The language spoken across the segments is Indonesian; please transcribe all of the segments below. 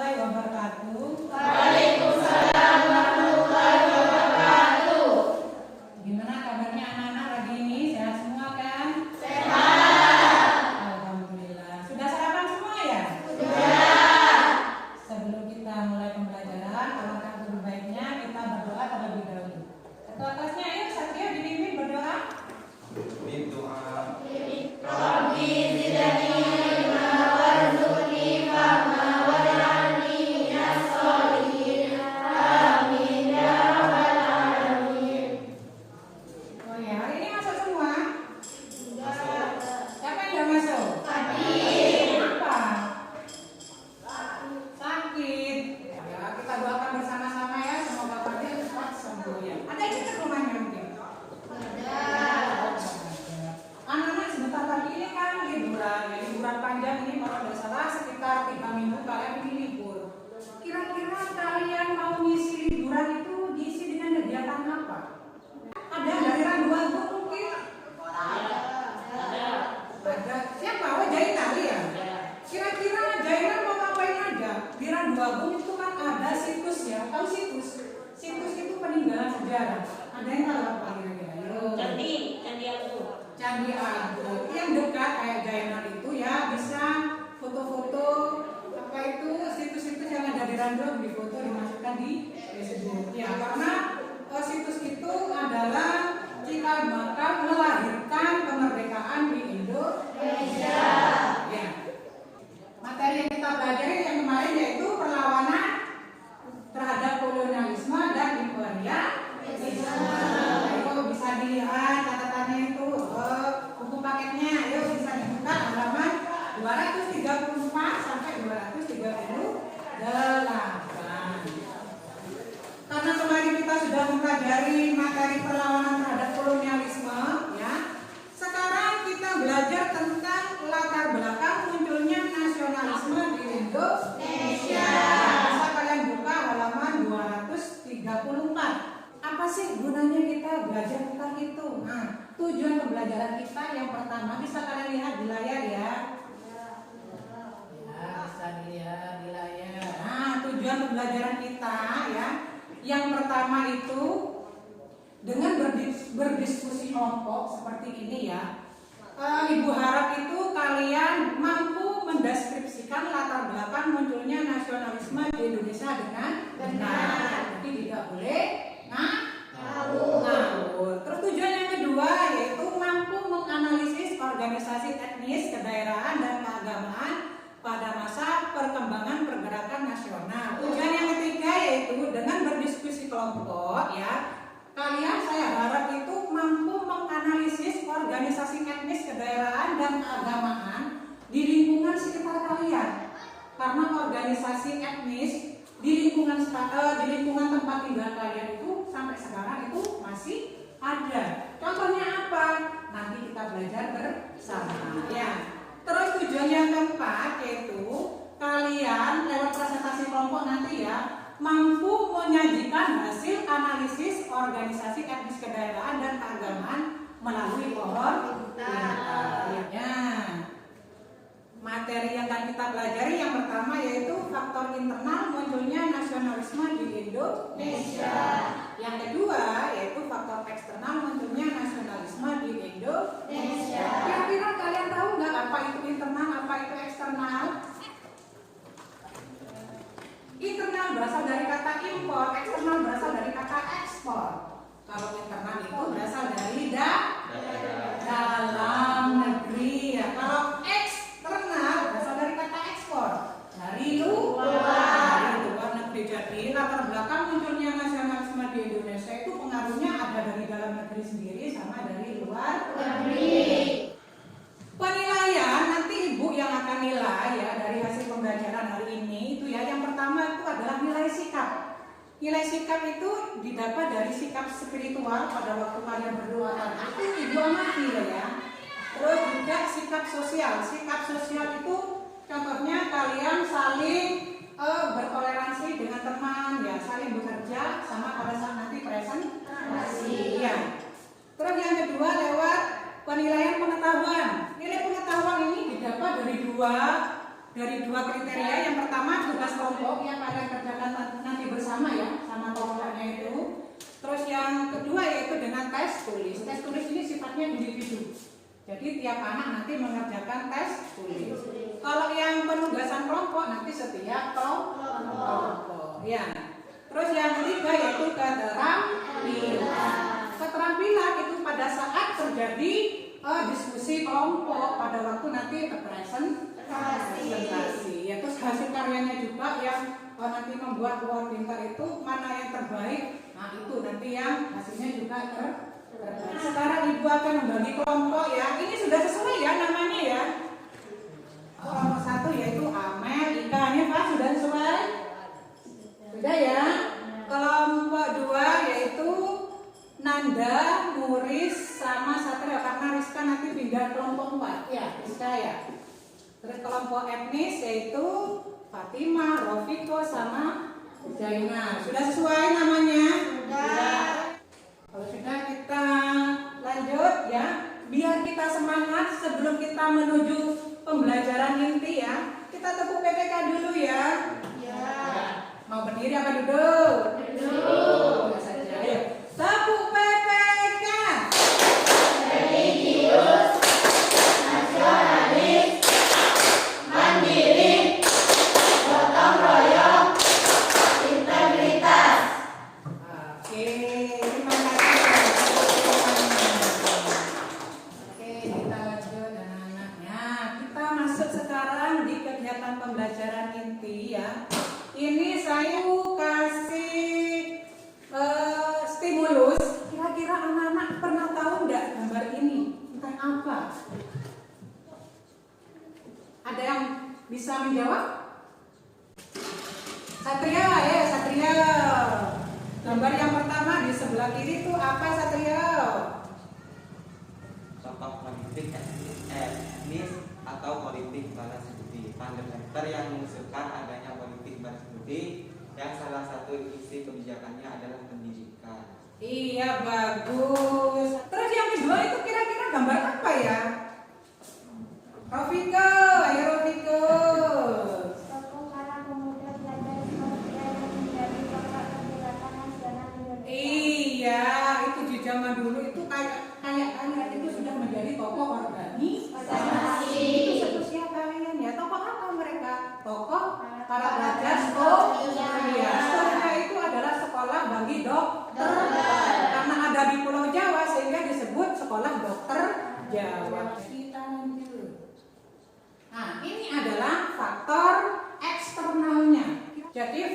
warahmatullahi wabarakatuh. Waalaikumsalam warahmatullahi wabarakatuh. Gimana kabarnya anak-anak pagi ini? Sehat semua kan? Sehat. Alhamdulillah. Sudah sarapan semua ya? Sudah. Sebelum kita mulai pembelajaran, alangkah lebih baiknya kita berdoa terlebih dahulu. Ketua kelasnya, ayo Satria dipimpin berdoa. Rabbi zidni ilma warzuqni fahma waj'alni minas sholihin. Amin ya rabbal alamin. Oh ya, hari ini masuk semua? Siapa yang udah masuk? Kenapa? Sakit. Ya, kita doakan bersama-sama ya, semoga Fadil cepat sembuh ya. Ada yang dekat rumahnya mungkin? Anak-anak sebentar lagi ini kan liburan, ya, liburan panjang ini kalau tidak salah sekitar 3 minggu kalian ini libur. Kira-kira kalian mau ngisi liburan itu diisi dengan kegiatan apa? Ada dari Randuan mungkin? Ada. Siapa? Oh, Jainal ya? Kira-kira Jainal mau ngapain aja? Di Randuagung itu kan ada situs ya. Tahu situs? Situs itu peninggalan sejarah. Ada yang tahu apa kira-kira? Ayo. Candi Agung yang dekat kayak Jainal itu ya, bisa foto-foto apa itu situs-situs yang ada di Randuagung, difoto dimasukkan di Facebook ya, karena situs itu adalah cikal bakal melahirkan kemerdekaan di Indonesia ya. Materi yang kita pelajari yang kemarin yaitu perlawanan terhadap kolonialisme dan imperialisme. Ayo bisa dilihat catatannya itu, buku paketnya, ayo bisa dibuka halaman 234 sampai 238. Karena kemarin kita sudah mempelajari materi perlawanan terhadap kolonialisme, ya. Sekarang kita belajar tentang latar belakang munculnya nasionalisme di Indonesia. Bisa kalian buka halaman 234. Apa sih gunanya kita belajar tentang itu? Nah, tujuan pembelajaran kita yang pertama bisa kalian lihat di layar ya. Ya, bisa dilihat di layar. Nah, tujuan pembelajaran kita ya. Yang pertama itu dengan berdiskusi kelompok seperti ini ya. Ibu harap itu kalian mampu mendeskripsikan latar belakang munculnya nasionalisme di Indonesia dengan benar. Jadi tidak boleh ngawur. Terus tujuan yang kedua yaitu mampu menganalisis organisasi etnis, kedaerahan dan keagamaan pada masa perkembangan pergerakan nasional. Tujuan yang ketiga yaitu dengan berdiskusi kelompok ya. Kalian saya harap itu mampu menganalisis organisasi etnis, kedaerahan dan keagamaan di lingkungan sekitar kalian. Karena organisasi etnis di lingkungan tempat tinggal kalian itu sampai sekarang itu masih ada. Contohnya apa? Nanti kita belajar bersama ya. Terus tujuan yang keempat yaitu kalian lewat presentasi kelompok nanti ya mampu menyajikan hasil analisis organisasi etnis, kedaerahan dan keagamaan melalui pohon ya. Materi yang akan kita pelajari yang pertama yaitu faktor internal munculnya nasionalisme di Indonesia. Yang kedua yaitu faktor eksternal munculnya nasionalisme di Indonesia. Kira-kira kalian tahu nggak apa itu internal, apa itu eksternal? Internal berasal dari kata impor, eksternal berasal dari kata ekspor. Kalau internal itu berasal dari dalam negeri ya. Kalau eksternal berasal dari kata ekspor, dari luar negeri. Jadi latar belakang munculnya nasionalisme di Indonesia itu pengaruhnya ada dari dalam negeri sendiri sama dari luar negeri. Penilaian nanti ibu yang akan nilai ya dari hasil pembelajaran hari ini itu ya. Yang pertama itu adalah nilai sikap. Nilai sikap itu didapat dari sikap spiritual pada waktu kalian berdoa tadi. Itu ibu amati ya. Terus juga sikap sosial. Sikap sosial itu contohnya kalian saling bertoleransi dengan teman ya, saling bekerja sama pada saat nanti presentasi ya. Terus yang kedua lewat penilaian pengetahuan. Nilai pengetahuan ini didapat dari dua dari dua kriteria. Yang pertama tugas kelompok yang kalian kerjakan nanti bersama ya, sama kelompoknya itu. Terus yang kedua yaitu dengan tes tulis. Tes tulis ini sifatnya individu. Jadi tiap anak nanti mengerjakan tes tulis. Kalau yang penugasan kelompok nanti setiap kelompok. Ya. Terus yang ketiga yaitu keterampilan. Keterampilan itu pada saat terjadi diskusi kelompok pada waktu nanti presentasi. Ya, terus hasil karyanya juga yang nanti membuat luar pintar itu mana yang terbaik. Nah itu nanti yang hasilnya juga terbaik. Sekarang ibu akan membagi kelompok ya. Ini sudah sesuai ya namanya ya. Kelompok satu yaitu Amel, Ika, ini Pak sudah sesuai? Sudah ya. Kelompok dua yaitu Nanda, Muris, sama Satria karena Rizka nanti pindah kelompok 4 ya, Rizka ya. Terus kelompok etnis yaitu Fatima, Rofiko, sama Zainal. Sudah sesuai namanya? Sudah. Kalau sudah kita lanjut ya. Biar kita semangat sebelum kita menuju pembelajaran inti ya. Kita tepuk PPK dulu ya. Ya. Mau berdiri apa duduk? Duduk. Saja. Ayo. Tepuk PPK. Religius, nasionalis, mandiri, gotong royong, integritas. Oke, terima kasih. Oke, kita lanjut anak-anaknya. Kita masuk sekarang di kegiatan pembelajaran inti ya. Ini saya kasih stimulus. Kira-kira anak-anak pernah tahu nggak gambar ini tentang apa? Ada yang bisa menjawab? Satria ya, Satria. Gambar yang pertama di sebelah kiri itu apa Satria? Tokoh politik etnis atau politik balas budi. Fundamenter yang mengusulkan adanya politik balas budi yang salah satu isi kebijakannya adalah pendidikan. Iya, bagus. Terus yang kedua itu kira-kira gambar apa ya? Rofiko, ayo Rofiko. Tokoh para pemuda belajar Indonesia yang menjadi tokoh pergerakan nasional Indonesia. Iya, itu di zaman dulu itu kayak itu sudah menjadi tokoh organisasi. Itu siapa kalian ya? Tokoh apa mereka? Tokoh para pelajar Storia. Storia itu adalah sekolah bagi dokter. Karena ada di Pulau Jawa sehingga disebut sekolah dokter Jawa. Kita lanjut. Nah, ini adalah faktor eksternalnya. Jadi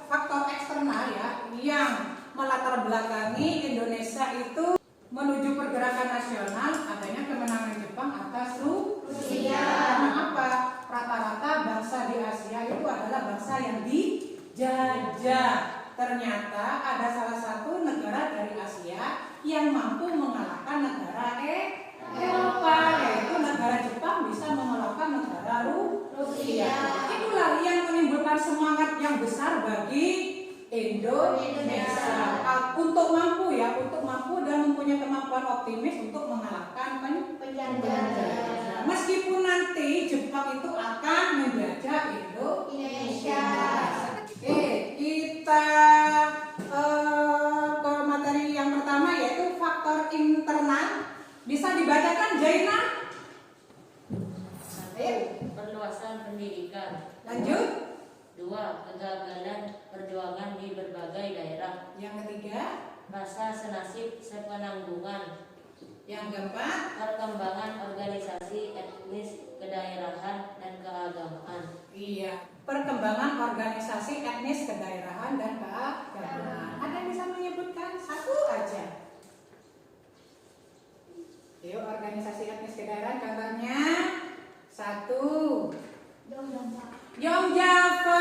faktor eksternal ya yang melatar belakangi Indonesia itu menuju pergerakan nasional adanya kemenangan Jepang atas Rusia. Karena apa? Rata-rata bangsa di Asia itu adalah bangsa yang dijajah. Ternyata ada salah satu negara dari Asia yang mampu mengalahkan negara Eropa, yaitu negara Jepang bisa mengalahkan negara Rusia. Itulah yang menimbulkan semangat yang besar bagi Indonesia untuk mampu dan mempunyai kemampuan optimis untuk mengalahkan penjajah. Meskipun nanti Jepang itu akan menjajah Indonesia. Oke, kita ke materi yang pertama yaitu faktor internal. Bisa dibacakan Jaina? Perluasan pendidikan. Lanjut. 2. Kegagalan perjuangan di berbagai daerah. Yang ketiga. Rasa senasib sepenanggungan. Yang keempat. Perkembangan organisasi etnis kedaerahan dan keagamaan. Iya. Perkembangan organisasi etnis kedaerahan dan keagamaan. Ada yang bisa menyebutkan satu aja? Yuk, organisasi etnis kedaerahan contohnya. 1. Yong Java.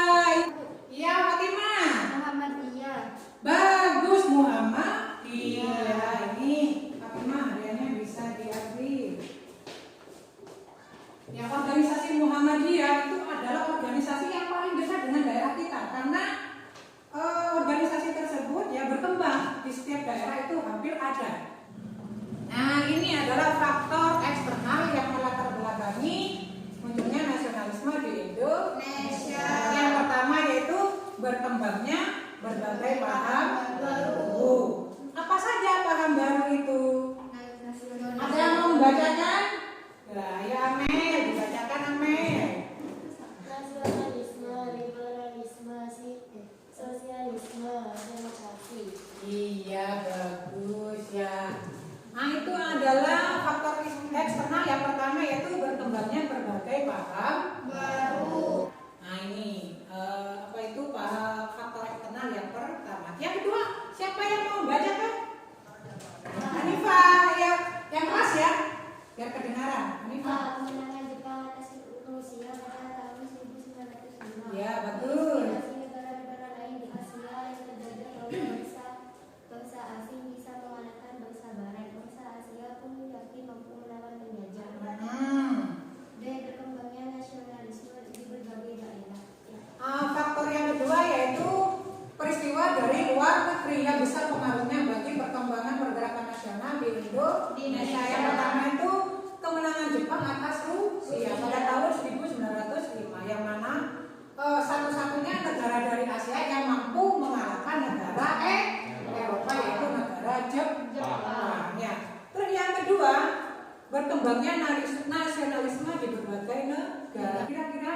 Iya, Fatimah. Muhammadiyah. Bagus, Muhammad. Iya, ini Fatimah hadiahnya bisa diambil. Ya, organisasi Muhammadiyah itu adalah organisasi yang paling dekat dengan daerah kita karena organisasi tersebut ya berkembang di setiap daerah itu hampir ada. Nah, ini adalah faktor eksternal yang melatar belakangi munculnya nasionalisme di Indonesia. membacakan? Nah, ya Amel, dibacakan Amel. Nasionalisme, liberalisme, sosialisme, demokrasi. Iya, bagus ya. Nah, itu adalah faktor eksternal yang pertama, yaitu berkembangnya berbagai paham baru. Nah, ini apa itu faktor eksternal yang pertama. Yang kedua, siapa yang mau baca tuh? Hanifah, ya, yang keras ya, biar kedengaran. Hanifah. Kemenangan Jepang atas Rusia pada tahun 1905. Ya, betul. Inspirasi negara-negara lain di Asia yang terjajah oleh bangsa asing bisa mengalahkan bangsa Barat. Bangsa Asia pun yakin mampu melawan penjajah. D. Berkembangnya nasionalisme di berbagai daerah. Faktor yang kedua yaitu peristiwa dari luar negeri yang besar pengaruhnya bagi perkembangan pergerakan nasional di Indonesia. Yang pertama itu kemenangan Jepang atas Rusia pada tahun 1905, yang mana satu-satunya negara dari Asia yang mampu mengalahkan negara Eropa, yaitu negara Jepang. Ya. Terus yang kedua, berkembangnya nasionalisme di berbagai negara. Kira-kira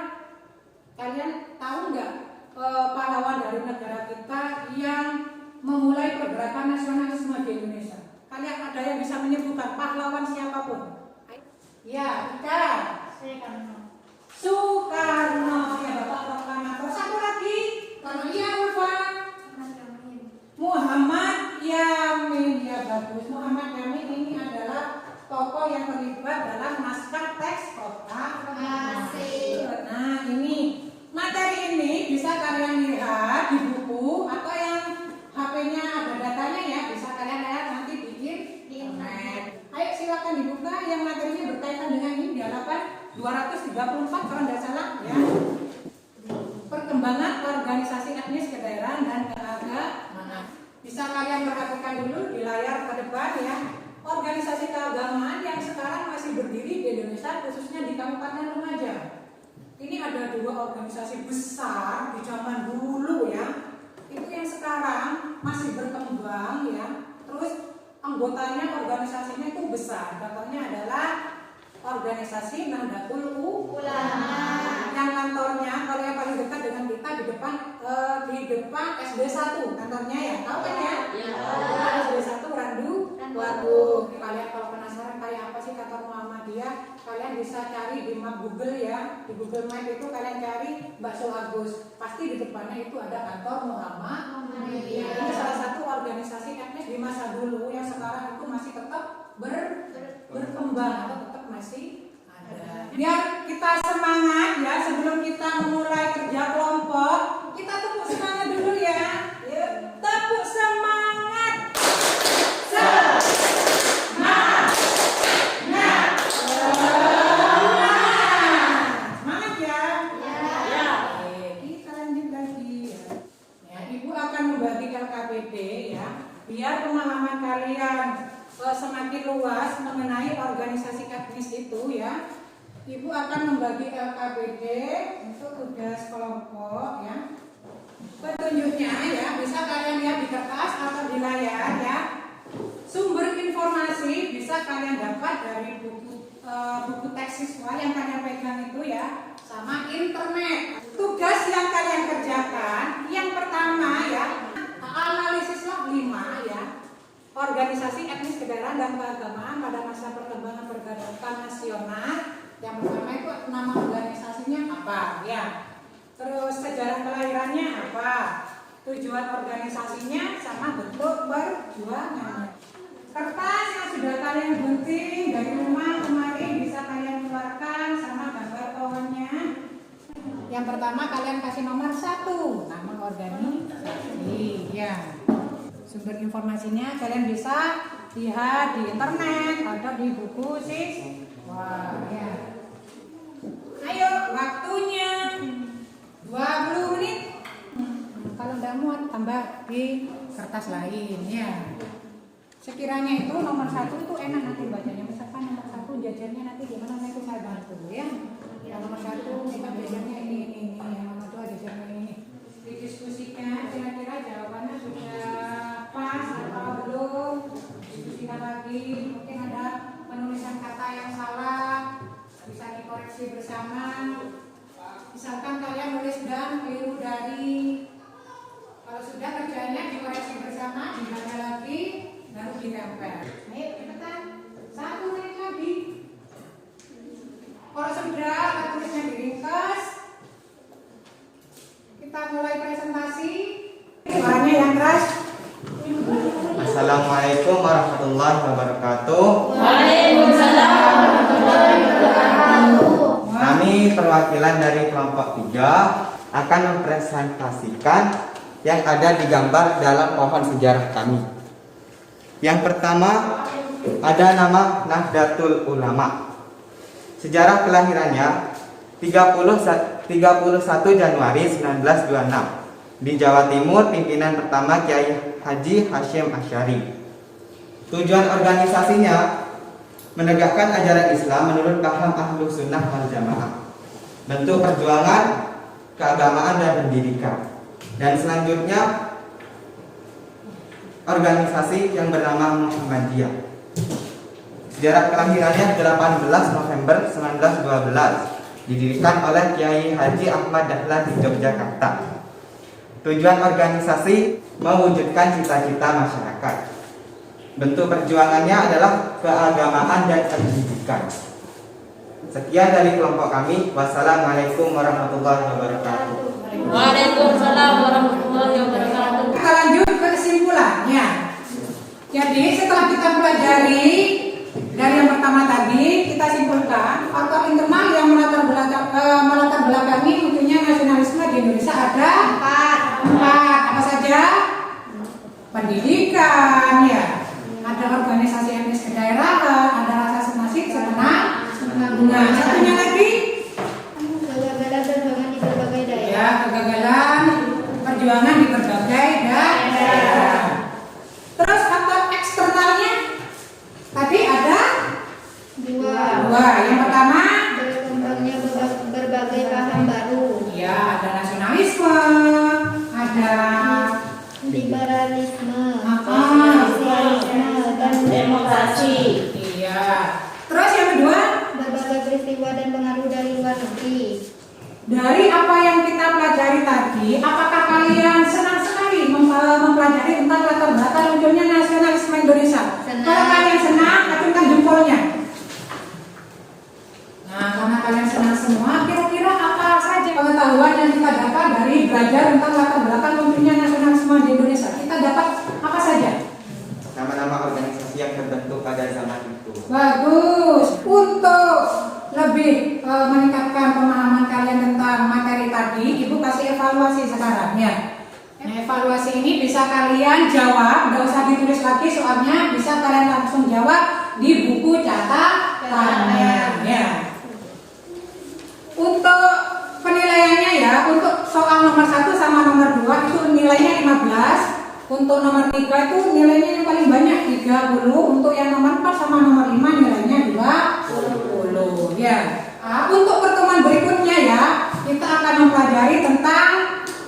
kalian tahu nggak pahlawan dari negara kita yang memulai pergerakan nasionalisme di Indonesia? Kalian ada yang bisa menyebutkan pahlawan siapapun? Ya, kita Soekarno, ya Bapak Proklamator. Satu lagi, Cornelia Ulfa, Muhammad Yamin, ya bagus. Muhammad Yamin ini adalah tokoh yang terlibat dalam naskah teks proklamasi. Nah, ini materi ini bisa kalian lihat di buku atau yang HP-nya ada datanya ya, bisa kalian lihat nanti bikin di internet. Ayo silakan dibuka yang materinya berkaitan dengan ini di halaman 234 kalau tidak salah ya. Perkembangan organisasi etnis kedaerahan dan keagamaan. Bisa kalian perhatikan dulu di layar ke depan ya. Organisasi keagamaan yang sekarang masih berdiri di Indonesia, khususnya di Kabupaten Lumajang. Ini ada dua organisasi besar di zaman dulu ya. Itu yang sekarang masih berkembang ya. Terus anggotanya, organisasinya itu besar. Contohnya adalah organisasi Nahdlatul Ulama. Yang kantornya kalau yang paling dekat dengan kita di depan SD 1 kantornya ya. Tahu kan ya? SD 1 Randu. Waduh, kalian kalau penasaran kayak apa sih kantor Muhammadiyah, kalian bisa cari di map Google ya. Di Google Map itu kalian cari Bakso Agus. Pasti di depannya itu ada kantor Muhammadiyah. Ini salah satu organisasi etnis di masa dulu yang sekarang itu masih tetap berkembang atau tetap masih ada. Biar kita semangat ya sebelum kita memulai kerja kelompok, kita tepuk semangat dulu ya. Yuk, tepuk semangat. Semangat ya. Ya. Kita lanjut lagi ya. Ya, Ibu akan membagi LKPD ya, biar pemahaman kalian semakin luas mengenai organisasi etnis itu ya. Ibu akan membagi LKPD untuk tugas kelompok ya. Petunjuknya ya bisa kalian lihat di kertas atau di layar ya. Sumber informasi bisa kalian dapat dari buku teks siswa yang kalian pegang itu ya, sama internet. Tugas yang kalian kerjakan yang pertama ya, analisis log 5 ya. Organisasi etnis kedaerahan dan keagamaan pada masa perkembangan pergerakan nasional. Yang pertama itu nama organisasinya apa ya. Terus sejarah kelahirannya apa, tujuan organisasinya, sama bentuk perjuangannya. Kertas yang sudah kalian gunting dari rumah kemarin bisa kalian keluarkan sama gambar pohonnya. Yang pertama kalian kasih nomor 1, nama organisasi ya. Sumber informasinya kalian bisa lihat di internet atau di buku siswa ya. Ayo waktunya 20 menit. Kalau tidak muat tambah di kertas lain ya. Sekiranya itu nomor 1 itu enak nanti bacanya. Misalkan nomor 1 jajarnya nanti gimana, nanti saya bantu ya. Yang nomor 1 kita jajarnya ini. Yang nomor 2 jajarnya ini. Didiskusikan kira-kira jawabannya sudah pas atau belum. Diskusikan lagi. Mungkin ada penulisan kata yang salah bisa dikoreksi bersama. Misalkan kalian nulis dan keliru dari, kalau sudah kerjanya dikoreksi bersama, dibaca lagi, baru ditempel. Ayo cepetan, 1 menit lagi. Kalau sudah, tulisnya diringkas. Kita mulai presentasi. Suaranya yang keras. Assalamualaikum warahmatullahi wabarakatuh. Waalaikumsalam warahmatullahi wabarakatuh. Kami perwakilan dari kelompok 3 akan mempresentasikan yang ada digambar dalam pohon sejarah kami. Yang pertama ada nama Nahdlatul Ulama. Sejarah kelahirannya 31 Januari 1926 di Jawa Timur, pimpinan pertama Kiai Haji Hasyim Asy'ari. Tujuan organisasinya menegakkan ajaran Islam menurut paham Ahlus Sunnah wal Jamaah. Bentuk perjuangan, keagamaan dan pendidikan. Dan selanjutnya organisasi yang bernama Muhammadiyah. Sejarah kelahirannya 18 November 1912. Didirikan oleh Kiai Haji Ahmad Dahlan di Yogyakarta. Tujuan organisasi mewujudkan cita-cita masyarakat. Bentuk perjuangannya adalah keagamaan dan pendidikan. Sekian dari kelompok kami. Wassalamualaikum warahmatullahi wabarakatuh. Waalaikumsalam warahmatullahi wabarakatuh. Kita lanjut ke kesimpulannya. Jadi setelah kita pelajari dari yang pertama tadi, kita simpulkan faktor internal yang melatar belakangi munculnya nasionalisme di Indonesia ada 4. Apa saja? Pendidikan, ya. Ada organisasi etnis kedaerahan, ada rasa senasib, sepenanggungan. Satunya lagi? Kegagalan perjuangan di berbagai daerah. Ya, kegagalan perjuangan di berbagai daerah. Terus faktor eksternalnya tadi ada 2. Yang pertama, Berkembangnya berbagai paham baru. ya ada nasionalisme, ada Liberalisme, sosialisme, dan Demokrasi. iya. Terus yang kedua, berbagai peristiwa dan pengaruh dari luar negeri. dari apa yang kita pelajari tadi, apakah kalian senang sekali mempelajari tentang latar belakang munculnya nasionalisme Indonesia? Senang. Kalau kalian senang, acungkan jempolnya. Nah, karena kalian senang semua, kira-kira apa saja pengetahuan yang kita dapat dari belajar tentang latar belakang munculnya nasionalisme di Indonesia? Kita dapat apa saja? Nama-nama organisasi yang terbentuk pada zaman itu. Bagus. Untuk lebih meningkatkan pemahaman kalian tentang materi tadi, Ibu kasih evaluasi sekarang ya. Nah, evaluasi ini bisa kalian jawab, nggak usah ditulis lagi soalnya, bisa kalian langsung jawab di buku catatannya ya. Untuk penilaiannya ya, untuk soal nomor 1 sama nomor 2 itu nilainya 15. Untuk nomor 3 itu nilainya yang paling banyak 30. Untuk yang nomor 4 sama nomor 5 nilainya 20 ya. Untuk pertemuan berikutnya ya, kita akan mempelajari tentang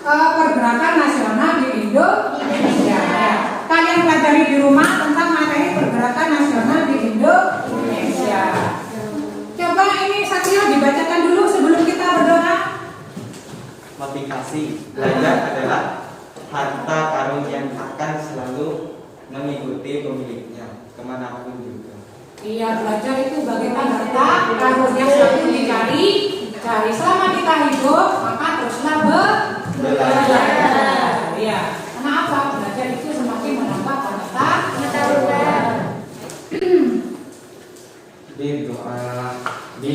pergerakan nasional di Indonesia ya. Kalian pelajari di rumah tentang materi pergerakan nasional di Indonesia. Coba ini Satrio dibacakan dulu sebelum kita berdoa. Motivasi belajar adalah harta karun yang akan selalu mengikuti pemiliknya kemanapun juga. Iya, belajar itu bagaikan harta karun yang selalu dicari. Selama kita hidup, maka teruslah belajar. Iya. Kenapa? Belajar itu semakin menambah pengetahuan. Berdoa. Di